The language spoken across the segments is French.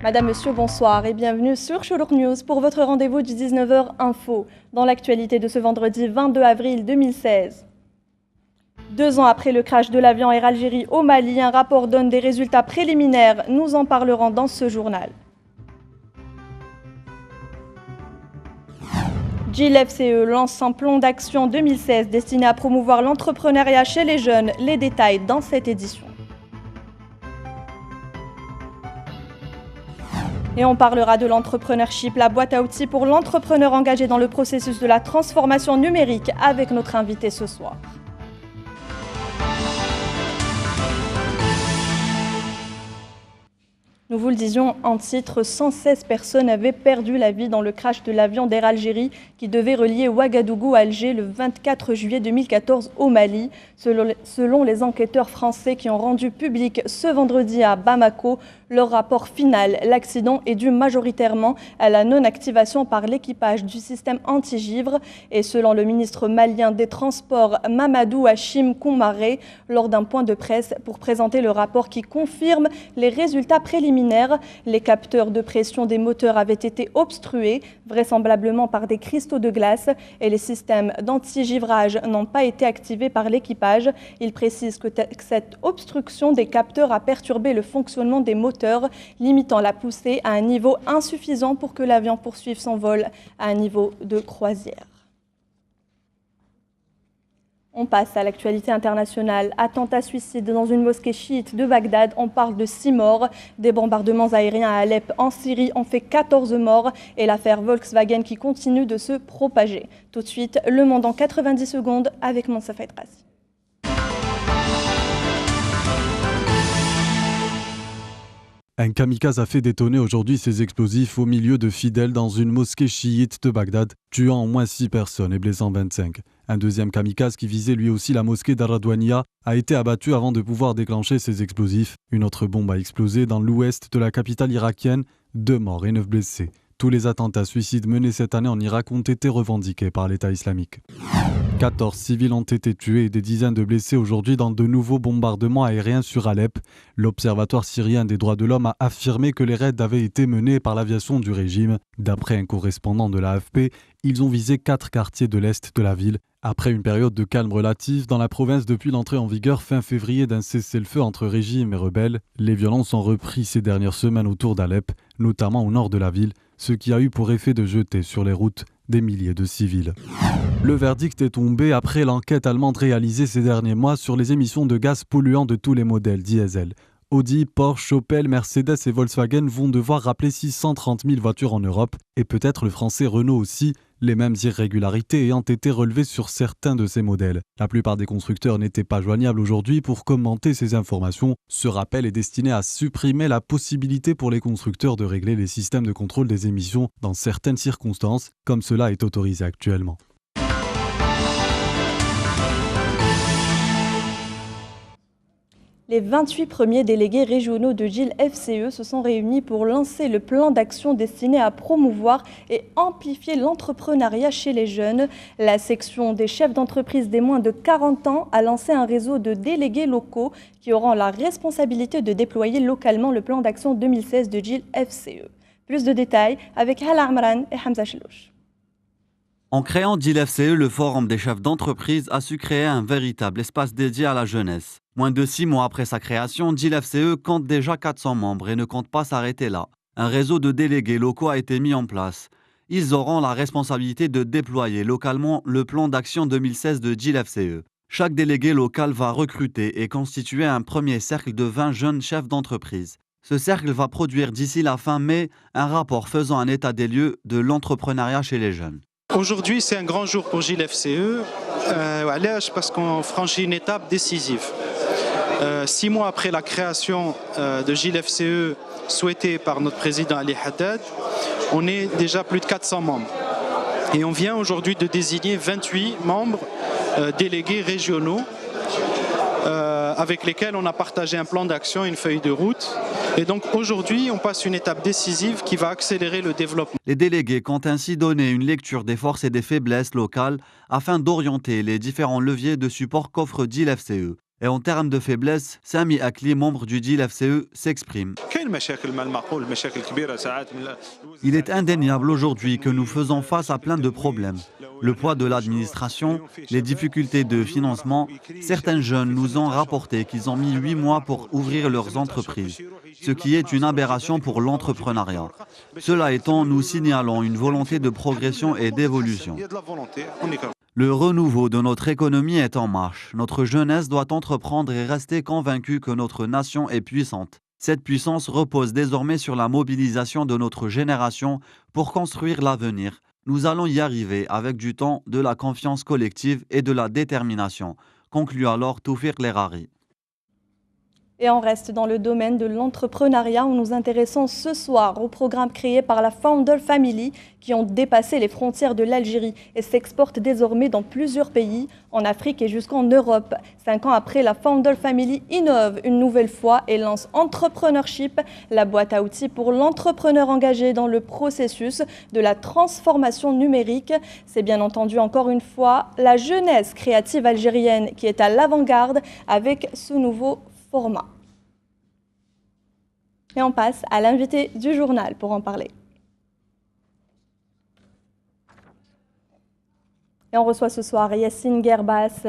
Madame, Monsieur, bonsoir et bienvenue sur Choulouk News pour votre rendez-vous du 19h Info. Dans l'actualité de ce vendredi 22 avril 2016. 2 ans après le crash de l'avion Air Algérie au Mali, un rapport donne des résultats préliminaires. Nous en parlerons dans ce journal. GIL FCE lance un plan d'action 2016 destiné à promouvoir l'entrepreneuriat chez les jeunes. Les détails dans cette édition. Et on parlera de l'entrepreneurship, la boîte à outils pour l'entrepreneur engagé dans le processus de la transformation numérique avec notre invité ce soir. Nous vous le disions en titre, 116 personnes avaient perdu la vie dans le crash de l'avion d'Air Algérie qui devait relier Ouagadougou à Alger le 24 juillet 2014 au Mali. Selon les enquêteurs français qui ont rendu public ce vendredi à Bamako leur rapport final, l'accident est dû majoritairement à la non-activation par l'équipage du système anti-givre. Et selon le ministre malien des Transports Mamadou Hachim Koumaré, lors d'un point de presse pour présenter le rapport qui confirme les résultats préliminaires, les capteurs de pression des moteurs avaient été obstrués, vraisemblablement par des cristaux de glace, et les systèmes d'anti-givrage n'ont pas été activés par l'équipage. Il précise que cette obstruction des capteurs a perturbé le fonctionnement des moteurs, limitant la poussée à un niveau insuffisant pour que l'avion poursuive son vol à un niveau de croisière. On passe à l'actualité internationale. Attentat suicide dans une mosquée chiite de Bagdad. On parle de 6 morts. Des bombardements aériens à Alep en Syrie ont fait 14 morts et l'affaire Volkswagen qui continue de se propager. Tout de suite, Le Monde en 90 secondes avec Moussa Faitrazi. Un kamikaze a fait détonner aujourd'hui ses explosifs au milieu de fidèles dans une mosquée chiite de Bagdad, tuant au moins 6 personnes et blessant 25. Un deuxième kamikaze qui visait lui aussi la mosquée d'Aradouania a été abattu avant de pouvoir déclencher ses explosifs. Une autre bombe a explosé dans l'ouest de la capitale irakienne, 2 morts et 9 blessés. Tous les attentats suicides menés cette année en Irak ont été revendiqués par l'État islamique. 14 civils ont été tués et des dizaines de blessés aujourd'hui dans de nouveaux bombardements aériens sur Alep. L'Observatoire syrien des droits de l'homme a affirmé que les raids avaient été menés par l'aviation du régime. D'après un correspondant de l'AFP, ils ont visé 4 quartiers de l'est de la ville. Après une période de calme relatif dans la province depuis l'entrée en vigueur fin février d'un cessez-le-feu entre régime et rebelles, les violences ont repris ces dernières semaines autour d'Alep, notamment au nord de la ville, ce qui a eu pour effet de jeter sur les routes des milliers de civils. Le verdict est tombé après l'enquête allemande réalisée ces derniers mois sur les émissions de gaz polluants de tous les modèles diesel. Audi, Porsche, Opel, Mercedes et Volkswagen vont devoir rappeler 630 000 voitures en Europe et peut-être le français Renault aussi, les mêmes irrégularités ayant été relevées sur certains de ces modèles. La plupart des constructeurs n'étaient pas joignables aujourd'hui pour commenter ces informations. Ce rappel est destiné à supprimer la possibilité pour les constructeurs de régler les systèmes de contrôle des émissions dans certaines circonstances, comme cela est autorisé actuellement. Les 28 premiers délégués régionaux de GIL FCE se sont réunis pour lancer le plan d'action destiné à promouvoir et amplifier l'entrepreneuriat chez les jeunes. La section des chefs d'entreprise des moins de 40 ans a lancé un réseau de délégués locaux qui auront la responsabilité de déployer localement le plan d'action 2016 de GIL FCE. Plus de détails avec Hala Amran et Hamza Chelouch. En créant GIL FCE, le Forum des chefs d'entreprise a su créer un véritable espace dédié à la jeunesse. Moins de 6 mois après sa création, GIL FCE compte déjà 400 membres et ne compte pas s'arrêter là. Un réseau de délégués locaux a été mis en place. Ils auront la responsabilité de déployer localement le plan d'action 2016 de GIL FCE. Chaque délégué local va recruter et constituer un premier cercle de 20 jeunes chefs d'entreprise. Ce cercle va produire d'ici la fin mai un rapport faisant un état des lieux de l'entrepreneuriat chez les jeunes. Aujourd'hui, c'est un grand jour pour GIL FCE, parce qu'on franchit une étape décisive. 6 mois après la création de GIL FCE souhaitée par notre président Ali Haddad, on est déjà plus de 400 membres. Et on vient aujourd'hui de désigner 28 membres délégués régionaux avec lesquels on a partagé un plan d'action, une feuille de route. Et donc aujourd'hui, on passe une étape décisive qui va accélérer le développement. Les délégués comptent ainsi donner une lecture des forces et des faiblesses locales afin d'orienter les différents leviers de support qu'offre GIL FCE. Et en termes de faiblesse, Sami Akli, membre du DIL FCE, s'exprime. Il est indéniable aujourd'hui que nous faisons face à plein de problèmes. Le poids de l'administration, les difficultés de financement. Certains jeunes nous ont rapporté qu'ils ont mis 8 mois pour ouvrir leurs entreprises, ce qui est une aberration pour l'entrepreneuriat. Cela étant, nous signalons une volonté de progression et d'évolution. Le renouveau de notre économie est en marche. Notre jeunesse doit entreprendre et rester convaincue que notre nation est puissante. Cette puissance repose désormais sur la mobilisation de notre génération pour construire l'avenir. Nous allons y arriver avec du temps, de la confiance collective et de la détermination, conclut alors Toufik Lerari. Et on reste dans le domaine de l'entrepreneuriat où nous intéressons ce soir au programme créé par la Founder Family qui ont dépassé les frontières de l'Algérie et s'exportent désormais dans plusieurs pays, en Afrique et jusqu'en Europe. 5 ans après, la Founder Family innove une nouvelle fois et lance Entrepreneurship, la boîte à outils pour l'entrepreneur engagé dans le processus de la transformation numérique. C'est bien entendu encore une fois la jeunesse créative algérienne qui est à l'avant-garde avec ce nouveau format. Et on passe à l'invité du journal pour en parler. Et on reçoit ce soir Yassine Guerbas,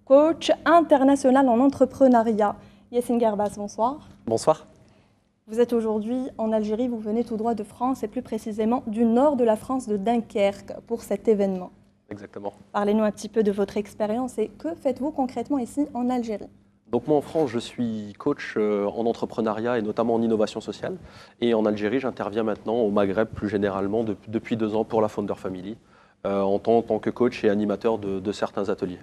coach international en entrepreneuriat. Yassine Guerbas, bonsoir. Bonsoir. Vous êtes aujourd'hui en Algérie, vous venez tout droit de France et plus précisément du nord de la France, de Dunkerque, pour cet événement. Exactement. Parlez-nous un petit peu de votre expérience et que faites-vous concrètement ici en Algérie ? Donc moi en France, je suis coach en entrepreneuriat et notamment en innovation sociale. Et en Algérie, j'interviens maintenant au Maghreb plus généralement depuis 2 ans pour la Founder Family en tant que coach et animateur de certains ateliers.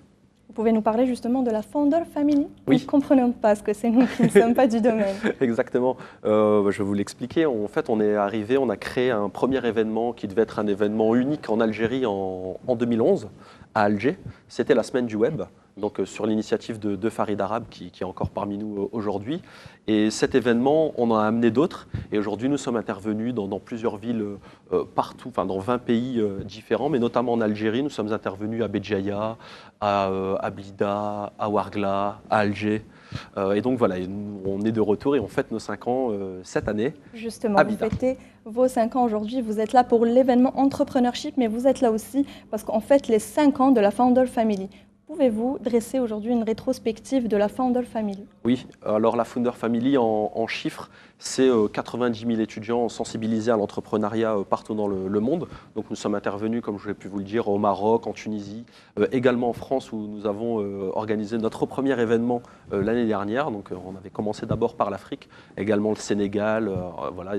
Vous pouvez nous parler justement de la Founder Family ? Oui. Nous ne comprenons pas ce que c'est, nous qui ne sommes pas du domaine. Exactement. Je vais vous l'expliquer. En fait, on est arrivé, on a créé un premier événement qui devait être un événement unique en Algérie en 2011 à Alger. C'était la semaine du web. Donc sur l'initiative de Farid Arabe qui est encore parmi nous aujourd'hui. Et cet événement, on en a amené d'autres. Et aujourd'hui, nous sommes intervenus dans plusieurs villes partout, enfin dans 20 pays différents, mais notamment en Algérie. Nous sommes intervenus à Béjaïa, à Blida, à Ouargla, à Alger. Et donc voilà, on est de retour et on fête nos 5 ans cette année. Justement, vous fêtez vos 5 ans aujourd'hui. Vous êtes là pour l'événement Entrepreneurship, mais vous êtes là aussi parce qu'on fête les 5 ans de la Founder Family. Pouvez-vous dresser aujourd'hui une rétrospective de la Founder Family ? Oui, alors la Founder Family en chiffres, c'est 90 000 étudiants sensibilisés à l'entrepreneuriat partout dans le monde. Donc nous sommes intervenus, comme je l'ai pu vous le dire, au Maroc, en Tunisie, également en France où nous avons organisé notre premier événement l'année dernière. Donc on avait commencé d'abord par l'Afrique, également le Sénégal, voilà,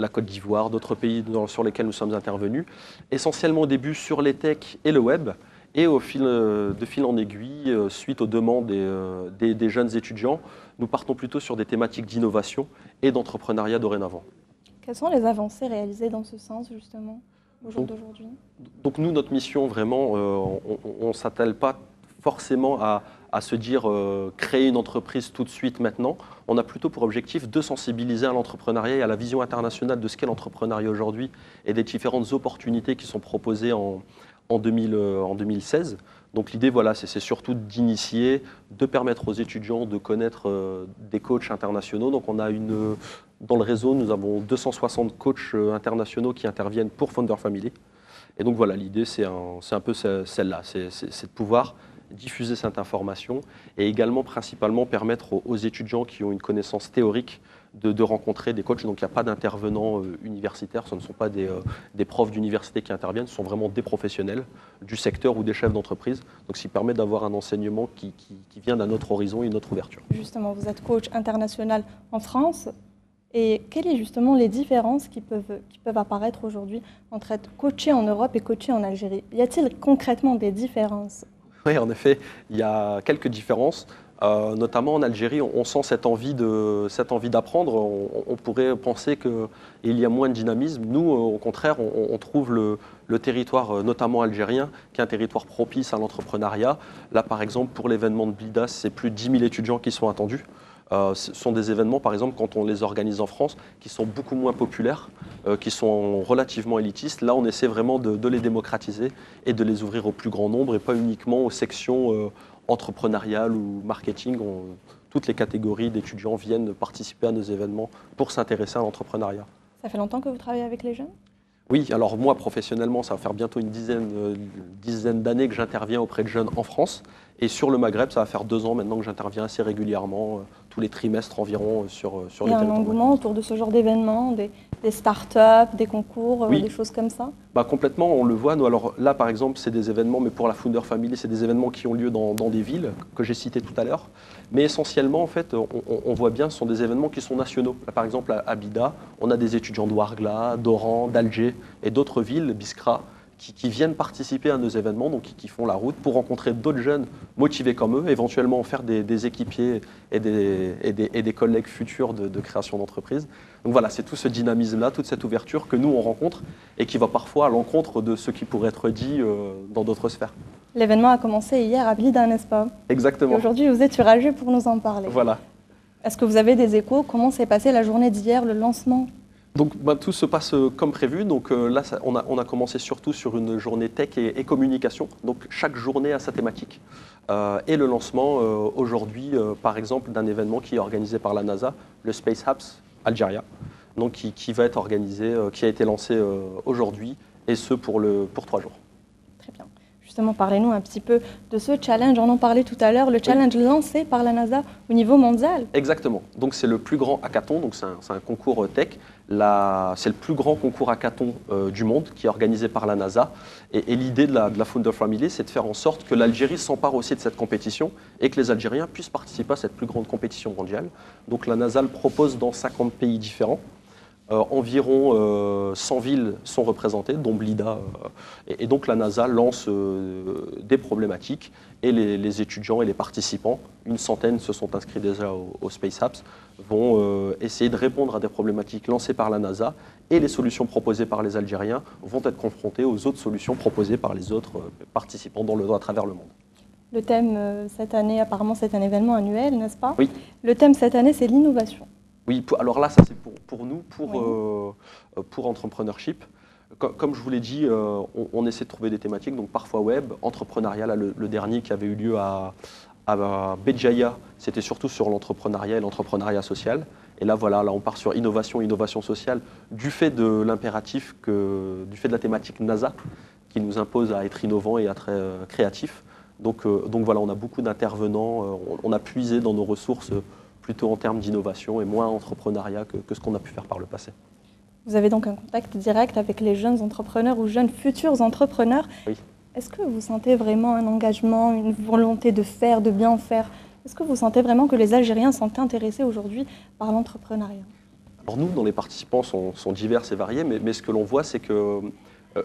la Côte d'Ivoire, d'autres pays sur lesquels nous sommes intervenus, essentiellement au début sur les techs et le web, et de fil en aiguille, suite aux demandes des jeunes étudiants, nous partons plutôt sur des thématiques d'innovation et d'entrepreneuriat dorénavant. Quelles sont les avancées réalisées dans ce sens, justement, au jour d'aujourd'hui ? Donc nous, notre mission, vraiment, on ne s'attelle pas forcément à se dire créer une entreprise tout de suite maintenant. On a plutôt pour objectif de sensibiliser à l'entrepreneuriat et à la vision internationale de ce qu'est l'entrepreneuriat aujourd'hui et des différentes opportunités qui sont proposées en 2016. Donc l'idée, voilà, c'est surtout d'initier, de permettre aux étudiants de connaître des coachs internationaux. Donc on a dans le réseau, nous avons 260 coachs internationaux qui interviennent pour Founder Family. Et donc voilà, l'idée, c'est un peu celle-là, c'est de pouvoir diffuser cette information et également principalement permettre aux étudiants qui ont une connaissance théorique de rencontrer des coachs. Donc il n'y a pas d'intervenants universitaires, ce ne sont pas des profs d'université qui interviennent, ce sont vraiment des professionnels du secteur ou des chefs d'entreprise. Donc ce qui permet d'avoir un enseignement qui vient d'un autre horizon et une autre ouverture. Justement, vous êtes coach international en France. Et quelles sont justement les différences qui peuvent apparaître aujourd'hui entre être coaché en Europe et coaché en Algérie ? Y a-t-il concrètement des différences ? Oui, en effet, il y a quelques différences. Notamment en Algérie, on sent cette envie d'apprendre. On pourrait penser qu'il y a moins de dynamisme. Nous, au contraire, on trouve le territoire, notamment algérien, qui est un territoire propice à l'entrepreneuriat. Là, par exemple, pour l'événement de Blida, c'est plus de 10 000 étudiants qui sont attendus. Ce sont des événements, par exemple, quand on les organise en France, qui sont beaucoup moins populaires, qui sont relativement élitistes. Là, on essaie vraiment de les démocratiser et de les ouvrir au plus grand nombre et pas uniquement aux sections entrepreneurial ou marketing. Toutes les catégories d'étudiants viennent participer à nos événements pour s'intéresser à l'entrepreneuriat. Ça fait longtemps que vous travaillez avec les jeunes? Oui, alors moi professionnellement, ça va faire bientôt une dizaine d'années que j'interviens auprès de jeunes en France. Et sur le Maghreb, ça va faire 2 ans maintenant que j'interviens assez régulièrement, tous les trimestres environ sur le territoire. Il y a un engouement autour de ce genre d'événements, des start-up, des concours, Oui. des choses comme ça? Complètement, on le voit. Nous, alors là, par exemple, c'est des événements, mais pour la Founder Family, c'est des événements qui ont lieu dans des villes que j'ai citées tout à l'heure. Mais essentiellement, en fait, on voit bien, ce sont des événements qui sont nationaux. Là, par exemple, à Bida, on a des étudiants d'Ouargla, d'Oran, d'Alger et d'autres villes, Biskra, qui viennent participer à nos événements, donc qui font la route pour rencontrer d'autres jeunes motivés comme eux, éventuellement en faire des équipiers et des collègues futurs de création d'entreprise. Donc voilà, c'est tout ce dynamisme-là, toute cette ouverture que nous on rencontre et qui va parfois à l'encontre de ce qui pourrait être dit dans d'autres sphères. L'événement a commencé hier à Blida, n'est-ce pas? Exactement. Aujourd'hui, vous êtes sur Alger pour nous en parler. Voilà. Est-ce que vous avez des échos? Comment s'est passée la journée d'hier, le lancement? Donc tout se passe comme prévu. Donc là, on a commencé surtout sur une journée tech et communication. Donc chaque journée a sa thématique. Et le lancement aujourd'hui, par exemple, d'un événement qui est organisé par la NASA, le Space Hubs Algeria, donc qui va être organisé, qui a été lancé aujourd'hui, et ce pour 3 jours. Très bien. Justement, parlez-nous un petit peu de ce challenge. On en parlait tout à l'heure, le challenge lancé par la NASA au niveau mondial. Exactement. Donc c'est le plus grand hackathon, donc c'est un concours tech. C'est le plus grand concours hackathon du monde qui est organisé par la NASA. Et l'idée de la Founder Family, c'est de faire en sorte que l'Algérie s'empare aussi de cette compétition et que les Algériens puissent participer à cette plus grande compétition mondiale. Donc la NASA le propose dans 50 pays différents. Environ 100 villes sont représentées, dont Blida. Et donc la NASA lance des problématiques et les étudiants et les participants, une centaine se sont inscrits déjà au Space Hubs, vont essayer de répondre à des problématiques lancées par la NASA, et les solutions proposées par les Algériens vont être confrontées aux autres solutions proposées par les autres participants à travers le monde. Le thème cette année, apparemment c'est un événement annuel, n'est-ce pas? Oui. Le thème cette année, c'est l'innovation. Oui, alors là, ça c'est pour nous, pour Entrepreneurship. Comme je vous l'ai dit, on essaie de trouver des thématiques, donc parfois web, entrepreneuriat. Là, le dernier qui avait eu lieu à Béjaïa, c'était surtout sur l'entrepreneuriat et l'entrepreneuriat social. Et là, voilà, là on part sur innovation sociale, du fait de l'impératif, du fait de la thématique NASA, qui nous impose à être innovant et à être créatif. Donc voilà, on a beaucoup d'intervenants, on a puisé dans nos ressources plutôt en termes d'innovation et moins entrepreneuriat que ce qu'on a pu faire par le passé. Vous avez donc un contact direct avec les jeunes entrepreneurs ou jeunes futurs entrepreneurs. Oui. Est-ce que vous sentez vraiment un engagement, une volonté de faire, de bien faire? Est-ce que vous sentez vraiment que les Algériens sont intéressés aujourd'hui par l'entrepreneuriat? Alors nous, dans les participants, sont divers et variés, mais ce que l'on voit, c'est que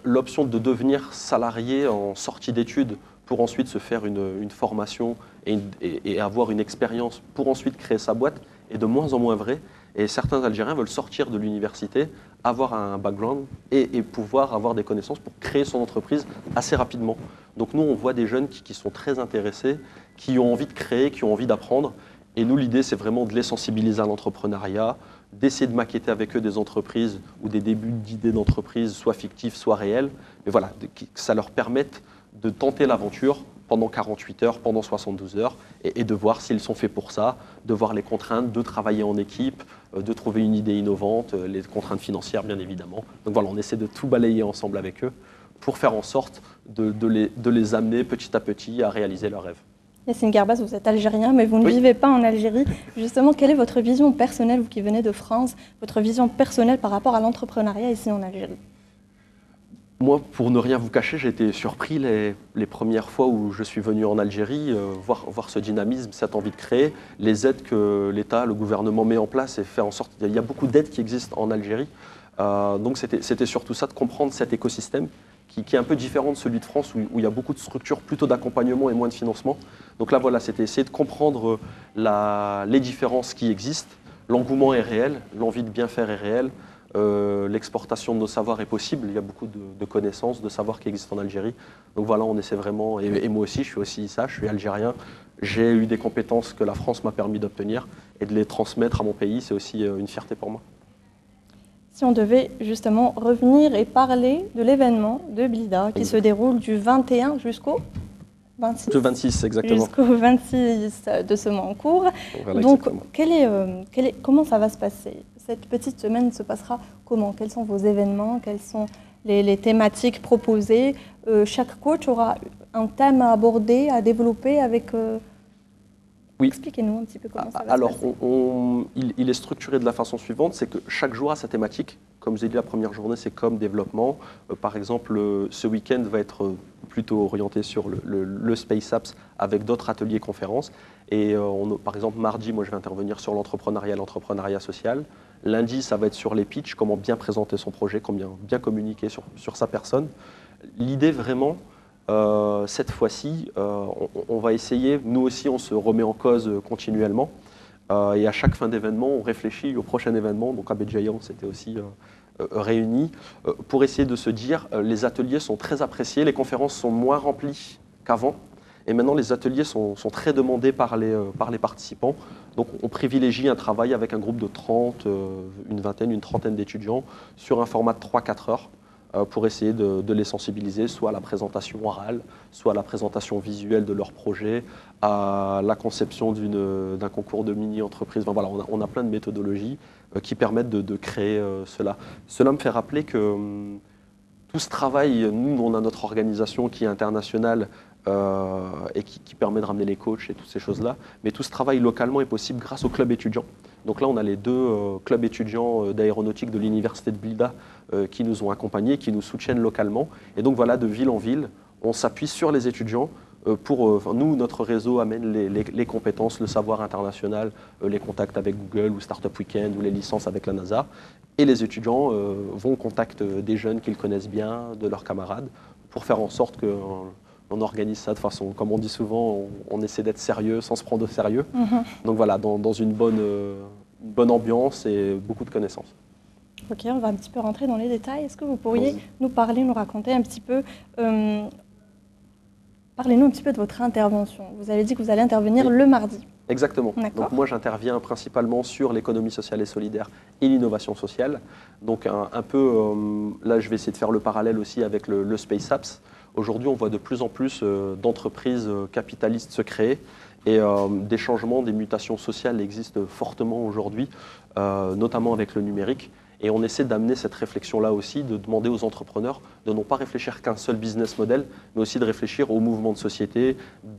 l'option de devenir salarié en sortie d'études pour ensuite se faire une formation et avoir une expérience pour ensuite créer sa boîte est de moins en moins vrai. Et certains Algériens veulent sortir de l'université, avoir un background et pouvoir avoir des connaissances pour créer son entreprise assez rapidement. Donc nous, on voit des jeunes qui sont très intéressés, qui ont envie de créer, qui ont envie d'apprendre. Et nous, l'idée, c'est vraiment de les sensibiliser à l'entrepreneuriat, d'essayer de maqueter avec eux des entreprises ou des débuts d'idées d'entreprise, soit fictifs, soit réels. Mais voilà, que ça leur permette de tenter l'aventure pendant 48 heures, pendant 72 heures, et de voir s'ils sont faits pour ça, de voir les contraintes, de travailler en équipe, de trouver une idée innovante, les contraintes financières bien évidemment. Donc voilà, on essaie de tout balayer ensemble avec eux pour faire en sorte de les amener petit à petit à réaliser leurs rêves. Yassine Garbas, vous êtes algérien, mais vous ne vivez pas en Algérie. Justement, quelle est votre vision personnelle, vous qui venez de France, votre vision personnelle par rapport à l'entrepreneuriat ici en Algérie? Moi, pour ne rien vous cacher, j'ai été surpris les premières fois où je suis venu en Algérie, voir ce dynamisme, cette envie de créer, les aides que l'État, le gouvernement met en place et fait en sorte... Il y a beaucoup d'aides qui existent en Algérie. Donc c'était surtout ça, de comprendre cet écosystème qui est un peu différent de celui de France, où il y a beaucoup de structures plutôt d'accompagnement et moins de financement. Donc là, voilà, c'était essayer de comprendre les différences qui existent. L'engouement est réel, l'envie de bien faire est réelle. L'exportation de nos savoirs est possible, il y a beaucoup de connaissances, de savoirs qui existent en Algérie. Donc voilà, on essaie vraiment, et moi aussi, je suis aussi ça, je suis algérien, j'ai eu des compétences que la France m'a permis d'obtenir, et de les transmettre à mon pays, c'est aussi une fierté pour moi. Si on devait justement revenir et parler de l'événement de Blida qui se déroule du 21 jusqu'au 26. Le 26, exactement. Jusqu'au 26 de ce mois en cours. Voilà, Donc, exactement. comment ça va se passer? Cette petite semaine se passera comment? Quels sont vos événements? Quelles sont les thématiques proposées? Chaque coach aura un thème à aborder, à développer avec... Oui. Expliquez-nous un petit peu comment ça va Alors, se passer. il est structuré de la façon suivante, c'est que chaque jour a sa thématique. Comme je vous ai dit, la première journée, c'est comme développement. Par exemple, ce week-end va être plutôt orienté sur le Space Apps avec d'autres ateliers conférences. Et par exemple, mardi, moi, je vais intervenir sur l'entrepreneuriat social. Lundi, ça va être sur les pitchs, comment bien présenter son projet, comment bien communiquer sur sa personne. L'idée vraiment... cette fois-ci, on va essayer, nous aussi on se remet en cause continuellement et à chaque fin d'événement on réfléchit au prochain événement, donc à Béjaïan c'était aussi réuni pour essayer de se dire les ateliers sont très appréciés, les conférences sont moins remplies qu'avant et maintenant les ateliers sont très demandés par les participants, donc on privilégie un travail avec un groupe de 30, une trentaine d'étudiants sur un format de 3-4 heures. Pour essayer de les sensibiliser, soit à la présentation orale, soit à la présentation visuelle de leur projet, à la conception d'un concours de mini-entreprise. Enfin, voilà, on a plein de méthodologies qui permettent de créer cela. Cela me fait rappeler que tout ce travail, nous, on a notre organisation qui est internationale et qui permet de ramener les coachs et toutes ces choses-là, mais tout ce travail localement est possible grâce au club étudiant. Donc là, on a les deux clubs étudiants d'aéronautique de l'université de Blida qui nous ont accompagnés, qui nous soutiennent localement. Et donc voilà, de ville en ville, on s'appuie sur les étudiants nous, notre réseau amène les compétences, le savoir international, les contacts avec Google ou Startup Weekend ou les licences avec la NASA. Et les étudiants vont au contact des jeunes qu'ils connaissent bien, de leurs camarades, pour faire en sorte qu'on organise ça de façon, comme on dit souvent, on essaie d'être sérieux sans se prendre au sérieux. Donc voilà, dans une bonne ambiance et beaucoup de connaissances. Ok, on va un petit peu rentrer dans les détails. Est-ce que vous pourriez nous parler, nous raconter un petit peu, parlez-nous un petit peu de votre intervention. Vous avez dit que vous allez intervenir le mardi. Exactement. Donc moi, j'interviens principalement sur l'économie sociale et solidaire et l'innovation sociale. Donc un peu, là, je vais essayer de faire le parallèle aussi avec le Space Apps. Aujourd'hui, on voit de plus en plus d'entreprises capitalistes se créer et des changements, des mutations sociales existent fortement aujourd'hui, notamment avec le numérique. Et on essaie d'amener cette réflexion-là aussi, de demander aux entrepreneurs de non pas réfléchir qu'un seul business model, mais aussi de réfléchir au mouvement de société,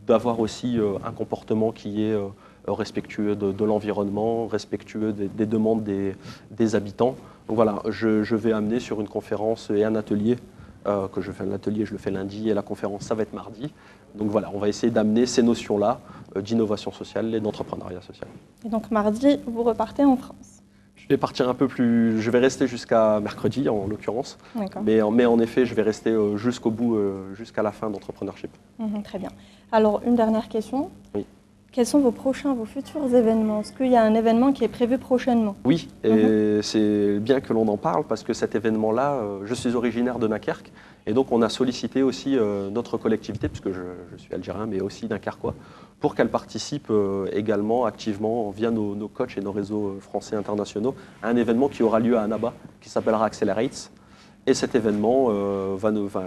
d'avoir aussi un comportement qui est respectueux de l'environnement, respectueux des demandes des habitants. Donc voilà, je vais amener sur une conférence et un atelier, que je fais l'atelier, je le fais lundi, et la conférence, ça va être mardi. Donc voilà, on va essayer d'amener ces notions-là d'innovation sociale et d'entrepreneuriat social. Et donc mardi, vous repartez en France? Je vais partir un peu plus, je vais rester jusqu'à mercredi en l'occurrence, mais en effet je vais rester jusqu'au bout, jusqu'à la fin d'Entrepreneurship. Très bien. Alors une dernière question. Oui. Quels sont vos futurs événements? Est-ce qu'il y a un événement qui est prévu prochainement? Oui, et c'est bien que l'on en parle parce que cet événement-là, je suis originaire de Dunkerque et donc on a sollicité aussi notre collectivité, puisque je suis algérien mais aussi dunkerquois, pour qu'elle participe également activement via nos coachs et nos réseaux français internationaux à un événement qui aura lieu à Annaba, qui s'appellera Accelerate. Et cet événement,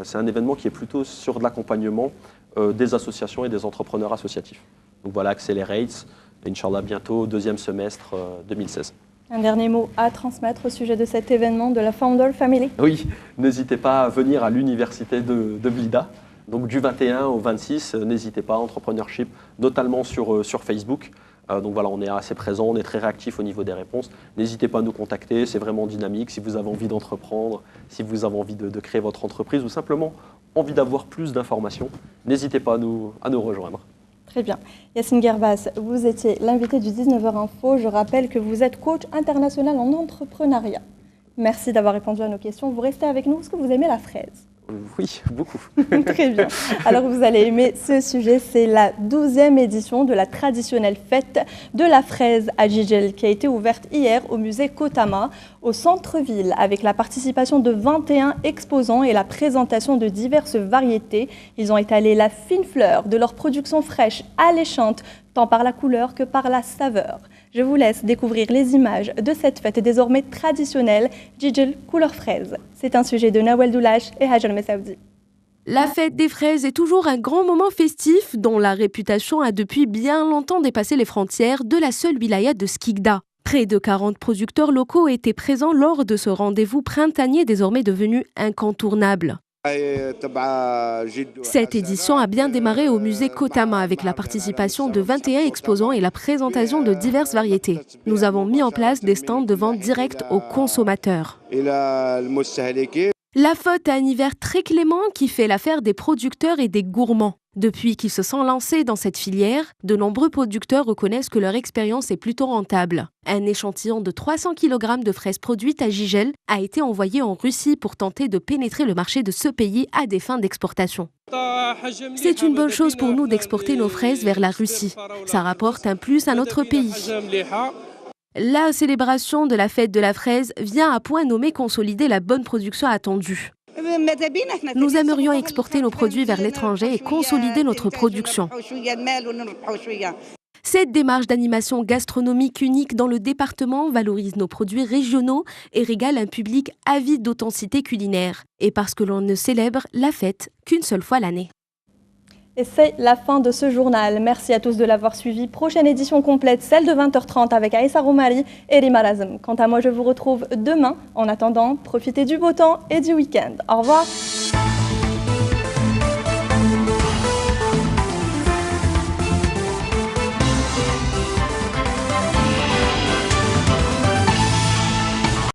c'est un événement qui est plutôt sur de l'accompagnement des associations et des entrepreneurs associatifs. Donc voilà, Accelerate, Inch'Allah bientôt, deuxième semestre 2016. Un dernier mot à transmettre au sujet de cet événement de la Founder Family? Oui, n'hésitez pas à venir à l'université de Blida. Donc du 21 au 26, n'hésitez pas, Entrepreneurship, notamment sur Facebook. Donc voilà, on est assez présent, on est très réactif au niveau des réponses. N'hésitez pas à nous contacter, c'est vraiment dynamique. Si vous avez envie d'entreprendre, si vous avez envie de créer votre entreprise ou simplement envie d'avoir plus d'informations, n'hésitez pas à nous rejoindre. Très bien. Yassine Guerbas, vous étiez l'invité du 19h Info. Je rappelle que vous êtes coach international en entrepreneuriat. Merci d'avoir répondu à nos questions. Vous restez avec nous. Est-ce que vous aimez la fraise? Oui, beaucoup. Très bien. Alors vous allez aimer ce sujet. C'est la 12e édition de la traditionnelle fête de la fraise à Jijel qui a été ouverte hier au musée Kotama au centre-ville avec la participation de 21 exposants et la présentation de diverses variétés. Ils ont étalé la fine fleur de leur production fraîche, alléchante, tant par la couleur que par la saveur. Je vous laisse découvrir les images de cette fête désormais traditionnelle, Jijel couleur fraise. C'est un sujet de Nawel Doulache et Hajar Messaoudi. La fête des fraises est toujours un grand moment festif dont la réputation a depuis bien longtemps dépassé les frontières de la seule wilaya de Skikda. Près de 40 producteurs locaux étaient présents lors de ce rendez-vous printanier désormais devenu incontournable. Cette édition a bien démarré au musée Kotama avec la participation de 21 exposants et la présentation de diverses variétés. Nous avons mis en place des stands de vente directe aux consommateurs. La faute a un hiver très clément qui fait l'affaire des producteurs et des gourmands. Depuis qu'ils se sont lancés dans cette filière, de nombreux producteurs reconnaissent que leur expérience est plutôt rentable. Un échantillon de 300 kg de fraises produites à Gigel a été envoyé en Russie pour tenter de pénétrer le marché de ce pays à des fins d'exportation. C'est une bonne chose pour nous d'exporter nos fraises vers la Russie. Ça rapporte un plus à notre pays. La célébration de la fête de la fraise vient à point nommé consolider la bonne production attendue. Nous aimerions exporter nos produits vers l'étranger et consolider notre production. Cette démarche d'animation gastronomique unique dans le département valorise nos produits régionaux et régale un public avide d'authenticité culinaire. Et parce que l'on ne célèbre la fête qu'une seule fois l'année. Et c'est la fin de ce journal. Merci à tous de l'avoir suivi. Prochaine édition complète, celle de 20h30 avec Aïssa Roumari et Rima Razem. Quant à moi, je vous retrouve demain. En attendant, profitez du beau temps et du week-end. Au revoir.